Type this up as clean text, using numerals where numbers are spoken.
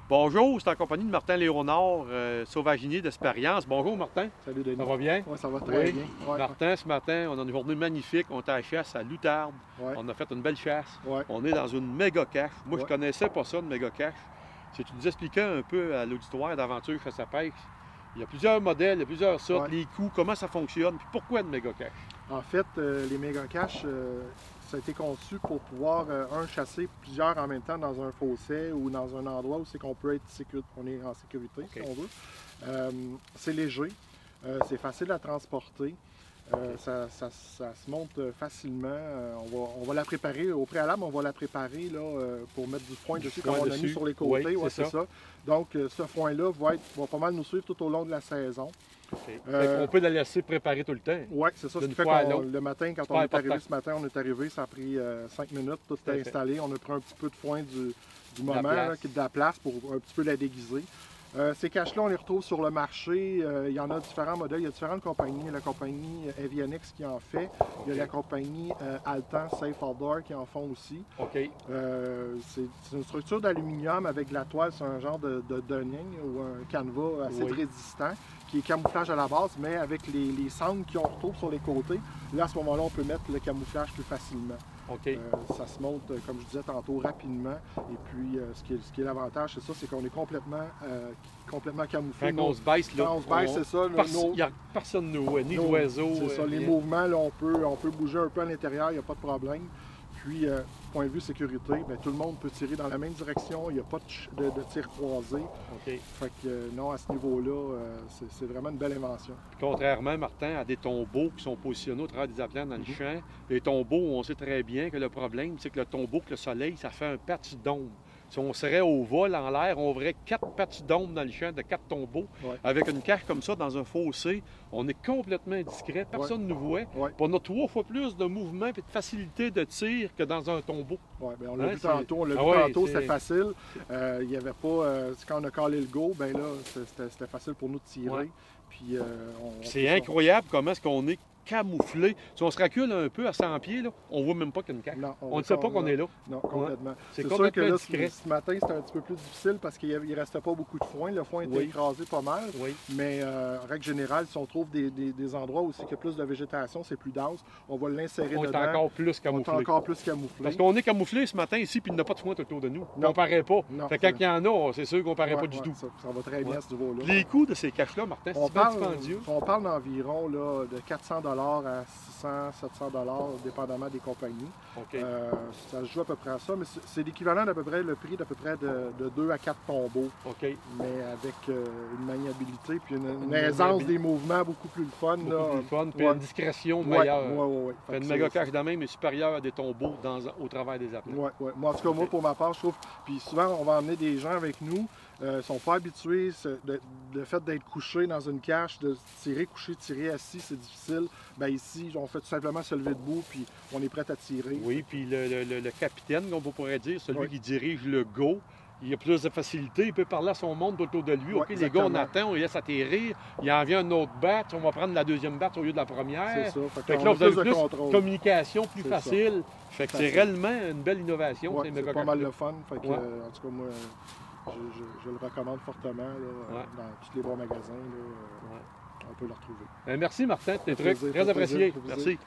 Bonjour, c'est en compagnie de Martin Léonard, sauvaginier d'Expérience. Bonjour Martin. Salut Denis. Ça va bien? Oui, ça va très bien. Ouais. Martin, ce matin, on a une journée magnifique. On était à la chasse à Loutarde. Ouais. On a fait une belle chasse. Ouais. On est dans une méga cache. Moi, Ouais. je connaissais pas ça, une méga cache. Si tu nous expliquais un peu à l'auditoire d'aventure chasse à pêche, il y a plusieurs modèles, il y a plusieurs sortes, les coups, comment ça fonctionne, puis pourquoi une méga cache? En fait, les méga caches, ça a été conçu pour pouvoir, chasser plusieurs en même temps dans un fossé ou dans un endroit où c'est qu'on peut être on est en sécurité, si on veut. C'est léger, c'est facile à transporter. Ça se monte facilement. On va la préparer au préalable, on va la préparer là, pour mettre du foin dessus, comme on a mis sur les côtés. Oui, ouais, c'est ça. Donc, ce foin-là va pas mal nous suivre tout au long de la saison. On peut la laisser préparer tout le temps. Oui, c'est ça. Ce qui fait le matin, quand on est arrivé ce matin, ça a pris 5 minutes, tout est installé. On a pris un petit peu de foin du moment, de la place pour un petit peu la déguiser. Ces caches-là, on les retrouve sur le marché. Il y en a différents modèles. Il y a différentes compagnies. Il y a la compagnie Avianix qui en fait. Il y a la compagnie Altan Safe Outdoor qui en font aussi. C'est une structure d'aluminium avec de la toile. C'est un genre de dunning ou un canevas assez résistant qui est camouflage à la base, mais avec les cendres qu'on retrouve sur les côtés, là, à ce moment-là, on peut mettre le camouflage plus facilement. Ça se monte, comme je disais tantôt, rapidement. Et puis, ce qui est l'avantage, c'est qu'on est complètement camouflé. Quand on se baisse, là, quand on se baisse, c'est ça. Il n'y a personne ni d'oiseaux. C'est ça. Les mouvements, là, on peut bouger un peu à l'intérieur, il n'y a pas de problème. Puis, point de vue sécurité, bien, tout le monde peut tirer dans la même direction. Il n'y a pas de tir croisé. Fait que non, à ce niveau-là, c'est vraiment une belle invention. Puis, contrairement, Martin, à des tombeaux qui sont positionnés au travers des aplats dans le champ, les tombeaux, on sait très bien que le problème, c'est que le tombeau, que le soleil, ça fait un patch d'ombre. Si on serait au vol en l'air, on verrait 4 patchs d'ombre dans le champ de 4 tombeaux. Avec une cache comme ça dans un fossé, on est complètement discret, personne ne nous voit. Puis on a 3 fois plus de mouvement et de facilité de tir que dans un tombeau. Bien, on l'a vu tantôt, c'était facile. Il n'y avait pas. Quand on a calé le go, ben là, c'était facile pour nous de tirer. Puis, c'est incroyable comment est-ce qu'on est camouflé. Si on se recule un peu à 100 pieds, là, on ne voit même pas qu'il y a une cache. Non, on ne sait pas qu'on est là. Non, complètement. C'est sûr que là, discret. Ce matin, c'était un petit peu plus difficile parce qu'il ne restait pas beaucoup de foin. Le foin était écrasé pas mal. Mais en règle générale, si on trouve des endroits où il y a plus de végétation, c'est plus dense, on va l'insérer dedans. On est encore plus camouflé. On est encore plus camouflé. Parce qu'on est camouflé ce matin ici, puis il n'y a pas de foin autour de nous. On ne paraît pas. Fait quand il y en a, c'est sûr qu'on ne paraît pas du tout. Ça va très bien à ce niveau-là. Les coûts de ces caches-là, Martin, c'est dispendieux. On parle d'environ de 400 à 600, 700 dépendamment des compagnies. Ça se joue à peu près à ça, mais c'est l'équivalent d'à peu près le prix d'à peu près de 2 à 4 tombeaux. Mais avec une maniabilité puis une aisance des mouvements beaucoup plus fun. Beaucoup plus fun, puis une discrétion meilleure. Une méga cache de même est supérieure à des tombeaux au travers des aplats. Moi, en tout cas, pour ma part, je trouve. Puis souvent, on va emmener des gens avec nous. Ils sont pas habitués. Le fait d'être couché dans une cache, de tirer couché, tirer assis, c'est difficile. Bien ici, on fait tout simplement se lever debout, puis on est prêt à tirer. Oui, puis le capitaine, on pourrait dire, celui qui dirige le go, il a plus de facilité, il peut parler à son monde autour de lui. Les gars, on attend, on les laisse atterrir, il en vient un autre batch, on va prendre la deuxième batch au lieu de la première. C'est ça. Fait que là, vous avez plus de communication, plus facile. Fait que c'est réellement une belle innovation. C'est pas mal le fun. Fait que, en tout cas, moi, je le recommande fortement dans tous les bons magasins. On peut le retrouver. Merci Martin, tes trucs, très apprécié. Merci.